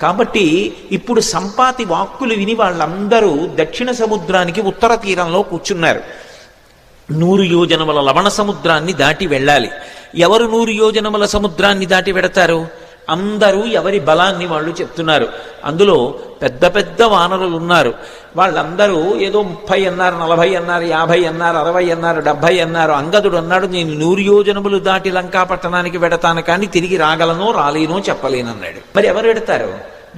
కాబట్టి ఇప్పుడు సంపాతి వాక్కులు విని వాళ్ళందరూ దక్షిణ సముద్రానికి ఉత్తర తీరంలో కూర్చున్నారు. 100 యోజనముల లవణ సముద్రాన్ని దాటి వెళ్ళాలి. ఎవరు 100 యోజనముల సముద్రాన్ని దాటి వెడతారు? అందరూ ఎవరి బలాన్ని వాళ్ళు చెప్తున్నారు. అందులో పెద్ద పెద్ద వానరులు ఉన్నారు. వాళ్ళందరూ ఏదో 30 అన్నారు, 40 అన్నారు, 50 అన్నారు, 60 అన్నారు, 70 అన్నారు. అంగదుడు అన్నాడు, నేను 100 యోజనములు దాటి లంకాపట్టణానికి వెడతాను, కానీ తిరిగి రాగలనో రాలేనో చెప్పలేనన్నాడు. మరి ఎవరు వెడతారు?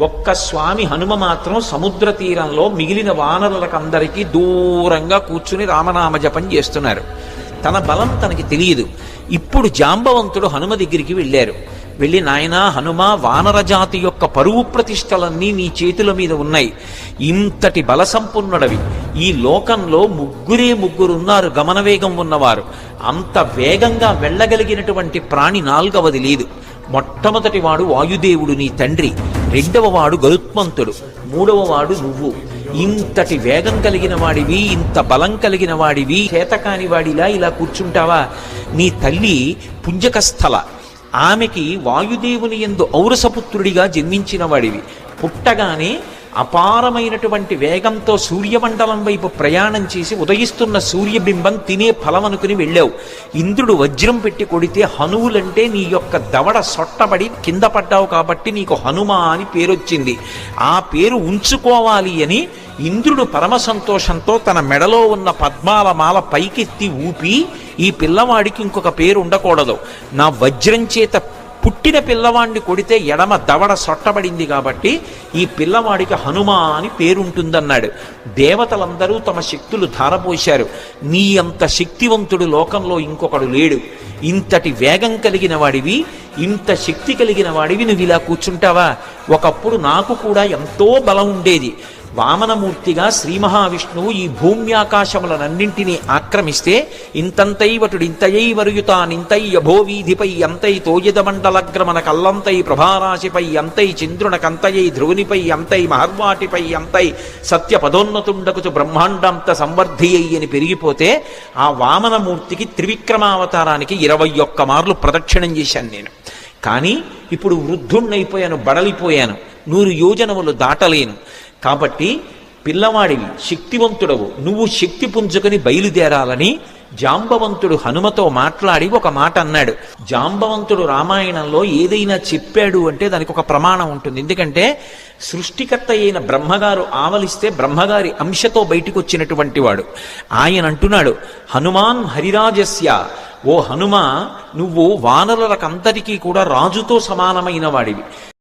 ఒక్క స్వామి హనుమ మాత్రం సముద్ర తీరంలో మిగిలిన వానరులకందరికీ దూరంగా కూర్చుని రామనామ జపం చేస్తున్నారు. తన బలం తనకి తెలియదు. ఇప్పుడు జాంబవంతుడు హనుమ దగ్గరికి వెళ్ళారు. వెళ్ళి, నాయనా హనుమ, వానరజాతి యొక్క పరువు ప్రతిష్టలన్నీ నీ చేతుల మీద ఉన్నాయి. ఇంతటి బల సంపన్నుడవి. ఈ లోకంలో ముగ్గురున్నారు గమనవేగం ఉన్నవారు. అంత వేగంగా వెళ్ళగలిగినటువంటి ప్రాణి 4వది లేదు. మొట్టమొదటి వాడు వాయుదేవుడు నీ తండ్రి, 2వ వాడు గరుత్మంతుడు, 3వ వాడు నువ్వు. ఇంతటి వేగం కలిగిన వాడివి, ఇంత బలం కలిగిన వాడివి, చేతకాని వాడిలా ఇలా కూర్చుంటావా? నీ తల్లి పుంజకస్థల, ఆమెకి వాయుదేవుని యందు ఔరసపుత్రుడిగా జన్మించిన వాడివి. పుట్టగానే అపారమైనటువంటి వేగంతో సూర్యమండలం వైపు ప్రయాణం చేసి ఉదయిస్తున్న సూర్యబింబం తినే ఫలం అనుకుని వెళ్ళావు. ఇంద్రుడు వజ్రం పెట్టి కొడితే హనువులంటే నీ యొక్క దవడ సొట్టబడి కింద పడ్డావు కాబట్టి నీకు హనుమ అని పేరొచ్చింది. ఆ పేరు ఉంచుకోవాలి అని ఇంద్రుడు పరమ సంతోషంతో తన మెడలో ఉన్న పద్మాల మాల పైకెత్తి ఊపి, ఈ పిల్లవాడికి ఇంకొక పేరు ఉండకూడదు, నా వజ్రం చేత పుట్టిన పిల్లవాడిని కొడితే ఎడమ దవడ సొట్టబడింది కాబట్టి ఈ పిల్లవాడికి హనుమ అని పేరుంటుందన్నాడు. దేవతలందరూ తమ శక్తులు ధారపోశారు. నీ అంత శక్తివంతుడు లోకంలో ఇంకొకడు లేడు. ఇంతటి వేగం కలిగిన వాడివి, ఇంత శక్తి కలిగిన వాడివి, నువ్వు ఇలా కూర్చుంటావా? ఒకప్పుడు నాకు కూడా ఎంతో బలం ఉండేది. వామనమూర్తిగా శ్రీ మహావిష్ణువు ఈ భూమ్యాకాశములనన్నింటినీ ఆక్రమిస్తే ఇంతంతైవటుడింతయై వరుయుతానింతై యభోవీధిపై అంతై తోయదమండలగ్రమణ కల్లంతై ప్రభారాశిపై అంతై చంద్రునకంతయై ధ్రువునిపై అంతై మహర్వాటిపై అంతై సత్యపదోన్నతుండకుచు బ్రహ్మాండంత సంవర్ధియ్యి అని పెరిగిపోతే ఆ వామనమూర్తికి త్రివిక్రమావతారానికి 21 మార్లు ప్రదక్షిణం చేశాను నేను. కానీ ఇప్పుడు వృద్ధుణ్ణైపోయాను, బడలిపోయాను, 100 యోజనములు దాటలేను. కాబట్టి పిల్లవాడివి, శక్తివంతుడవు, నువ్వు శక్తి పుంజుకొని బయలుదేరాలని జాంబవంతుడు హనుమతో మాట్లాడి ఒక మాట అన్నాడు. జాంబవంతుడు రామాయణంలో ఏదైనా చెప్పాడు అంటే దానికి ఒక ప్రమాణం ఉంటుంది. ఎందుకంటే సృష్టికర్త అయిన బ్రహ్మగారు ఆవలిస్తే బ్రహ్మగారి అంశతో బయటికి వచ్చినటువంటి వాడు. ఆయన అంటున్నాడు, హనుమాన్ హరిరాజస్య, ఓ హనుమ, నువ్వు వానరులకందరికీ కూడా రాజుతో సమానమైన వాడివి.